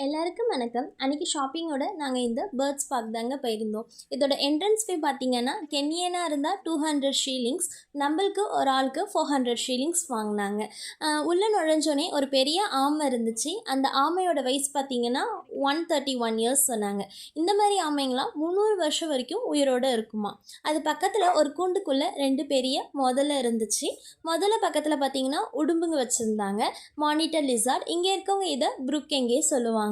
எல்லாருக்கும் வணக்கம். அன்றைக்கி ஷாப்பிங்கோட நாங்கள் இந்த பேர்ட்ஸ் பார்க் தாங்க போயிருந்தோம். இதோட என்ட்ரன்ஸ் ஃபீ பார்த்தீங்கன்னா கென்யனாக இருந்தால் 200 ஷீலிங்ஸ், நம்மளுக்கு ஒரு ஆளுக்கு 400 ஷீலிங்ஸ் வாங்கினாங்க. உள்ளே நுழைஞ்சோடனே ஒரு பெரிய ஆமை இருந்துச்சு. அந்த ஆமையோட வயசு பார்த்தீங்கன்னா 131 இயர்ஸ் சொன்னாங்க. இந்த மாதிரி ஆமைங்களாம் 300 வருஷம் வரைக்கும் உயிரோடு இருக்குமா. அது பக்கத்தில் ஒரு கூண்டுக்குள்ளே 2 பெரிய முதல்ல இருந்துச்சு. முதல்ல பக்கத்தில் பார்த்தீங்கன்னா உடும்புங்க வச்சுருந்தாங்க, மானிட்டர் லிசார்ட். இங்கே இருக்கவங்க இதை புருக்கெங்கே சொல்லுவாங்க.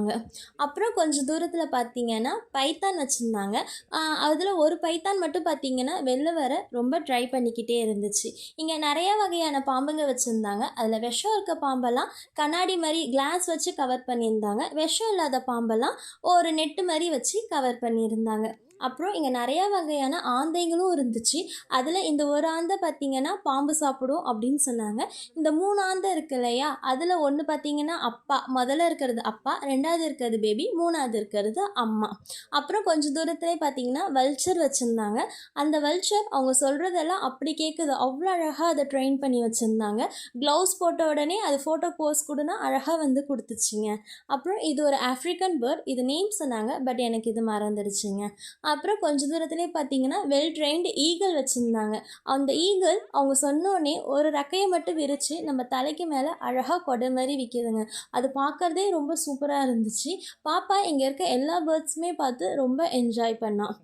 அப்புறம் கொஞ்சம் தூரத்தில் பார்த்தீங்கன்னா பைத்தான் வச்சுருந்தாங்க. அதில் ஒரு பைத்தான் மட்டும் பார்த்தீங்கன்னா வெளில வர ரொம்ப ட்ரை பண்ணிக்கிட்டே இருந்துச்சு. இங்கே நிறையா வகையான பாம்புங்க வச்சுருந்தாங்க. அதில் விஷம் இருக்க பாம்பெல்லாம் கண்ணாடி மாதிரி கிளாஸ் வச்சு கவர் பண்ணியிருந்தாங்க. விஷம் இல்லாத பாம்பெல்லாம் ஒரு நெட்டு மாதிரி வச்சு கவர் பண்ணியிருந்தாங்க. அப்புறம் இங்கே நிறையா வகையான ஆந்தைங்களும் இருந்துச்சு. அதில் இந்த ஒரு ஆந்தை பார்த்திங்கன்னா பாம்பு சாப்பிடும் அப்படின்னு சொன்னாங்க. இந்த 3 ஆந்தை இருக்கு இல்லையா, அதில் ஒன்று பார்த்திங்கன்னா அப்பா, முதல்ல இருக்கிறது அப்பா, 2வது இருக்கிறது பேபி, 3வது இருக்கிறது அம்மா. அப்புறம் கொஞ்சம் தூரத்துலேயே பார்த்திங்கன்னா வல்ச்சர் வச்சுருந்தாங்க. அந்த வல்ச்சர் அவங்க சொல்கிறதெல்லாம் அப்படி கேட்குது, அவ்வளோ அழகாக அதை ட்ரெயின் பண்ணி வச்சுருந்தாங்க. க்ளவுஸ் போட்ட உடனே அது ஃபோட்டோ போஸ் கொடுனா அழகாக வந்து கொடுத்துச்சிங்க. அப்புறம் இது ஒரு ஆஃப்ரிக்கன் பேர்ட், இது நேம் சொன்னாங்க, பட் எனக்கு இது மறந்துடுச்சுங்க. அப்புறம் கொஞ்சம் தூரத்துலேயே பார்த்தீங்கன்னா வெல் ட்ரெயின்டு ஈகிள் வச்சுருந்தாங்க. அந்த ஈகிள் அவங்க சொன்னோடனே ஒரு ரெக்கையை மட்டும் விரித்து நம்ம தலைக்கு மேலே அழகாக கொடை மாதிரி விற்கிதுங்க. அது பார்க்குறதே ரொம்ப சூப்பராக இருந்துச்சு. பாப்பா இங்கே இருக்க எல்லா பேர்ட்ஸுமே பார்த்து ரொம்ப என்ஜாய் பண்ணான்.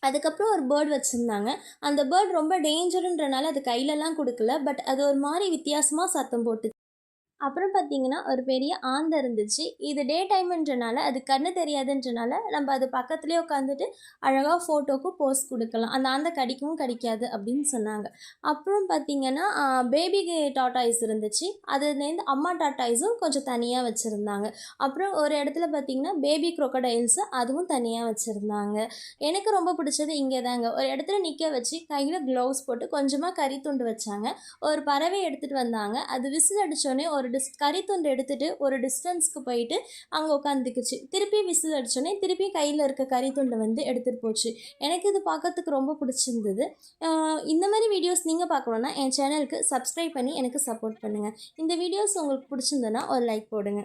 அதுக்கப்புறம் ஒரு பேர்ட் வச்சுருந்தாங்க. அந்த பேர்ட் ரொம்ப டேஞ்சருன்றனால அது கையிலலாம் கொடுக்கல, பட் அது ஒரு மாதிரி வித்தியாசமாக சத்தம் போட்டு. அப்புறம் பார்த்திங்கன்னா ஒரு பெரிய ஆந்தை இருந்துச்சு. இது டே டைமுன்றனால அது கண்ணு தெரியாதுன்றனால நம்ம அது பக்கத்துலேயே உட்காந்துட்டு அழகாக ஃபோட்டோக்கு போஸ் கொடுக்கலாம். அந்த ஆந்தை கடிக்கவும் கடிக்காது அப்படின்னு சொன்னாங்க. அப்புறம் பார்த்திங்கன்னா பேபி டாட்டாய்ஸ் இருந்துச்சு. அதுலேருந்து அம்மா டாட்டாய்ஸும் கொஞ்சம் தனியாக வச்சுருந்தாங்க. அப்புறம் ஒரு இடத்துல பார்த்திங்கன்னா பேபி க்ரொக்கடைல்ஸு, அதுவும் தனியாக வச்சுருந்தாங்க. எனக்கு ரொம்ப பிடிச்சது இங்கே தாங்க. ஒரு இடத்துல நிற்க வச்சு கையில் க்ளவுஸ் போட்டு கொஞ்சமாக கறி துண்டு வச்சாங்க. ஒரு பறவை எடுத்துகிட்டு வந்தாங்க. அது விசில் அடித்தோடனே ஒரு கறி துண்டு எடுத்துகிட்டு ஒரு டிஸ்டன்ஸ்க்கு போயிட்டு அங்கே உட்காந்துக்குச்சு. திருப்பி விசில் அடித்தோடனே திருப்பி கையில் இருக்க கறி துண்டை வந்து எடுத்துகிட்டு போச்சு. எனக்கு இது பார்க்கறதுக்கு ரொம்ப பிடிச்சிருந்தது. இந்த மாதிரி வீடியோஸ் நீங்கள் பார்க்கணுன்னா என் சேனலுக்கு சப்ஸ்கிரைப் பண்ணி எனக்கு சப்போர்ட் பண்ணுங்கள். இந்த வீடியோஸ் உங்களுக்கு பிடிச்சிருந்ததுன்னா ஒரு லைக் போடுங்க.